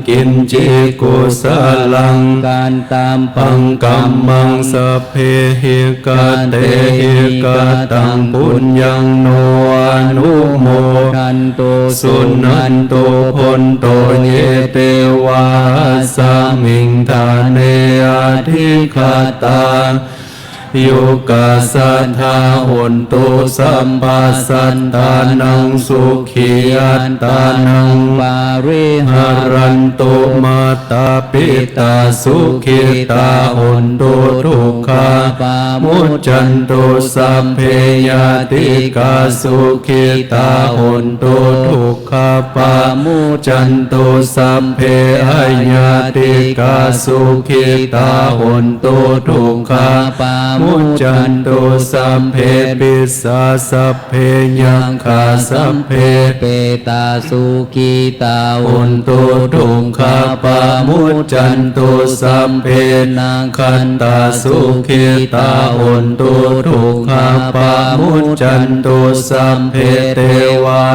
กินจิกุสลังการตามปังกัมมังสเพหิกาเตหิกาตังปุญญังโนอนุโมทันตุสุนันตุพนโตเยเตวาสามิงทาเนอาทิคาตายุกาสัทธาหุนตุสัมปัสสันตานังสุขีอัตตานังปาริหาหารันตุมาตาปิตาสุขิตาหุนตุทุกขาปามุจจันตุสัพเพยติกาสุขิตาหุนตุทุกขาปามุจจันตุสัพเพยติกาสุขิตาหุนตุทุกขาปามุจจันตุสัพเพปิสาสัพเพยังขาสัพเพเปตาสุขีตาหุนตุทุกขาปามุจจันตุสัพเพนังคันตาสุขิตาหุนตุทุกขาปามุจจันตุสัพเพเทวา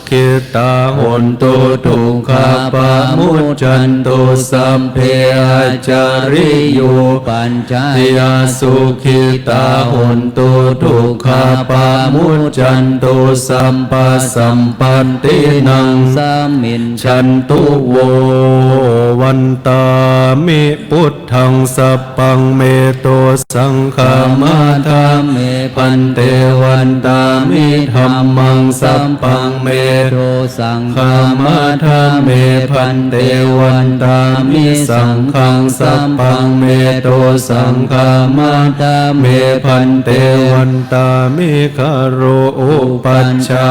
คิตาหุนตุทุกขาปามุจจันตุสัพเพอาจาริโยปัญจยาสุขิตาหุนตุทุกขาปามุจจันตุสัมปัสสัมปันตินังสามินฉันตุโววันตามิพุทธังสัพพังเมโตสังฆามาธาเมพันเตวันตามิธัมมังสัพพังเมโตสังฆามาธาเมพันเตวันตามิสังฆังสัพพังเมโตสังฆามาธาเมพันเตวันตามิคาโรอุปัชฌา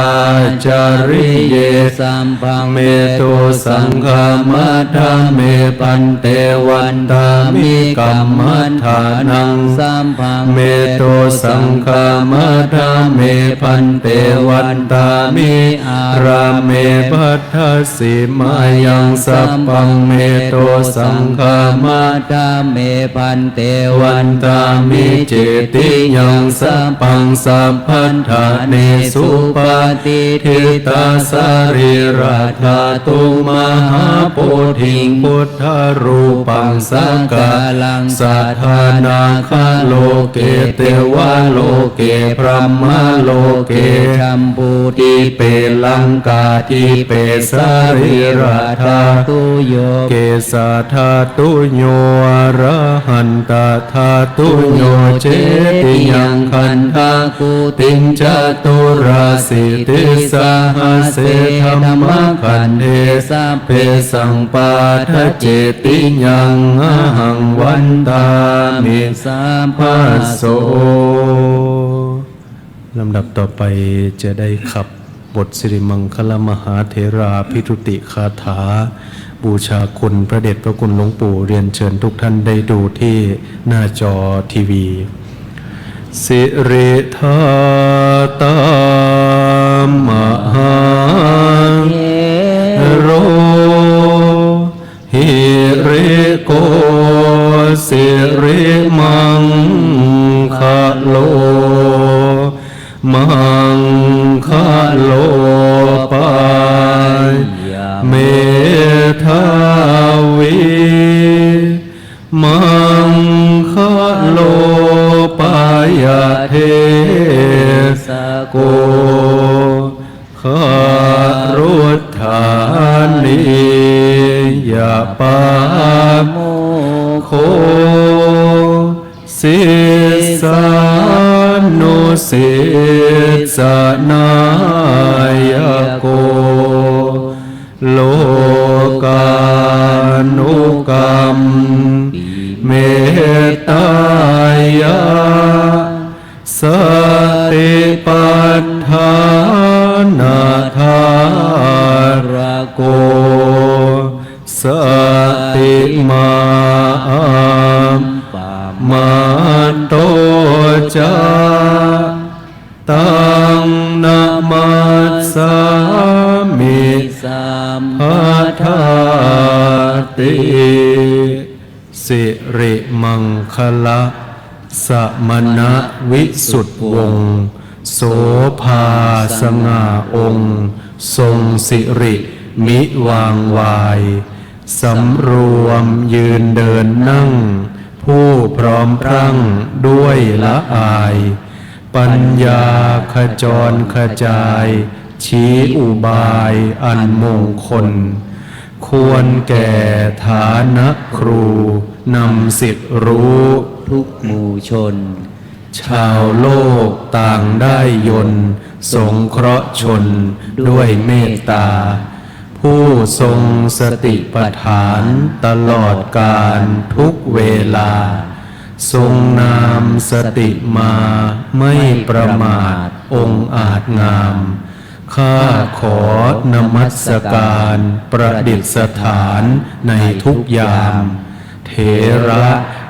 จาริเยสัมพังเมโตสังฆามาธาเมพันเตวันตามิกัมมัฏฐานังสัมพังเมโตสังฆามาธาเมพันเตวันตามิอาราเมพัทธสิมายังสัพพังเมโตสังฆามาธาเมพันเตวันตามิเจติยังสัพพังสัพพันธาเนสุปฏิทิตาสาริราธาตุมหาโพธิพุทธรูปังสังฆาลังสัทธานาคาโลเกเตวะโลเกพรหมโลเกชัมพูทิเปลังกาทิเปสาริราธาตุโยเกสาธาตุโยอรหันตธาตุโยเจติยังคันธากุติงจตุราสิติสหเสธรรมขันเทสัพเพสังปาทเจติยังหังวันตามิสัมภาโสลำดับต่อไปจะได้ขับบทสิริมังคลมหาเถราภิทุติคาถาบูชาคุณพระเดชพระคุณหลวงปู่เรียนเชิญทุกท่านได้ดูที่หน้าจอทีวีสิริธาตามหาโรหิริโกสิริมังคโลมังคโลปายเมธาวิมังคโลปายเทสโกขรุธานิยปาโมโคสิสานุสิสนายโกโลกานุกรรมเมตตายาสติปัฏฐานาธารโกสติมามาโตจาตังนะมัสสามิสัมภัทธาติสิริมังคละสมณวิสุทธิวงศ์โสภาสง่าองค์ทรงสิริมิวางวาย สำรวมยืนเดินนั่ง ผู้พร้อมพรั่งด้วยละอาย ปัญญาขจรขจาย ชี้อุบายอันมงคล ควรแก่ฐานะครูนำสิทธิรู้ ทุกหมู่ชน ชาวโลกต่างได้ยนต์สงเคราะห์ชนด้วยเมตตา ผู้ทรงสติปัฏฐานตลอดกาลทุกเวลา ทรงนามสติมาไม่ประมาทองค์อาจงาม ข้าขอนมัสการประดิษฐานในทุกยาม เถระ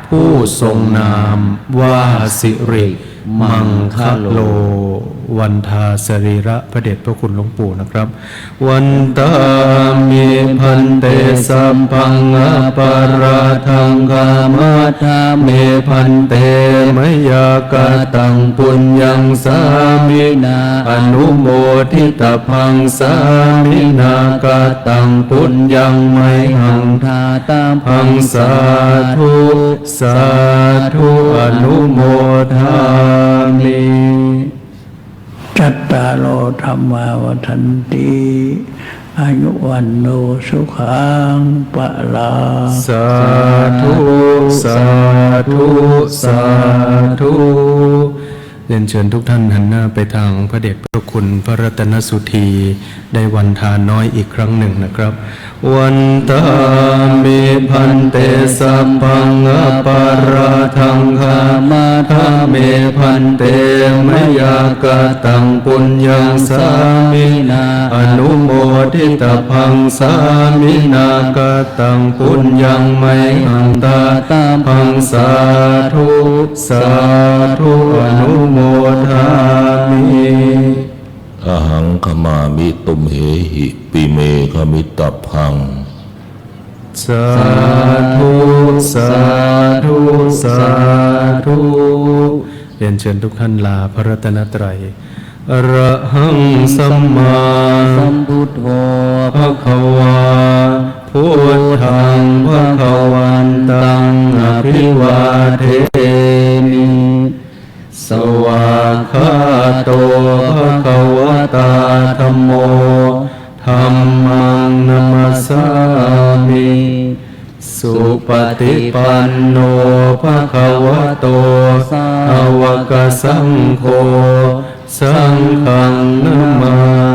ผู้ทรงนามว่าสิริมังคโล วันทาสรีระพระเดชพระคุณหลวงปู่นะครับ วันตามิพันเตสัมพังอปาราทังกามาธาเมพันเตมยากตังปุญญังสามินาอนุโมทิตพังสามินากตังปุญญังไมหัง ทาตา พังสาธุสาธุอนุโมทามิ จัตตารโอธรรมาวัฏันติอายุวันโนสุขังปะลา สาธุสาธุสาธุเรียนเชิญทุกท่านหันหน้าไปทางพระเดชพระคุณพระรัตนสุธีได้วันทานน้อยอีกครั้งหนึ่งนะครับ วันตามิพันเตสัพพังอปาราทังคามาธาเมพันเตมยากตังปุญญังสามินาอนุโมทิตพังสามินากตังปุญญังไมหังตาตาพังสาธุสาธุอนุโมทามิ อหังขมามิตุมเหหิปิเมขมิตพัง สาธุสาธุสาธุเรียนเชิญทุกท่านลาพระรัตนตรัยอะระหังสัมมา สัมพุทโธ ภะคะวาพุทธังภะคะวันตังอภิวาเทมิ สวากขาโตภะคะวะตาธัมโมธัมมังนัมสสามิ สุปฏิปันโนภะคะวะโตสาวกสังโฆสังฆังนามา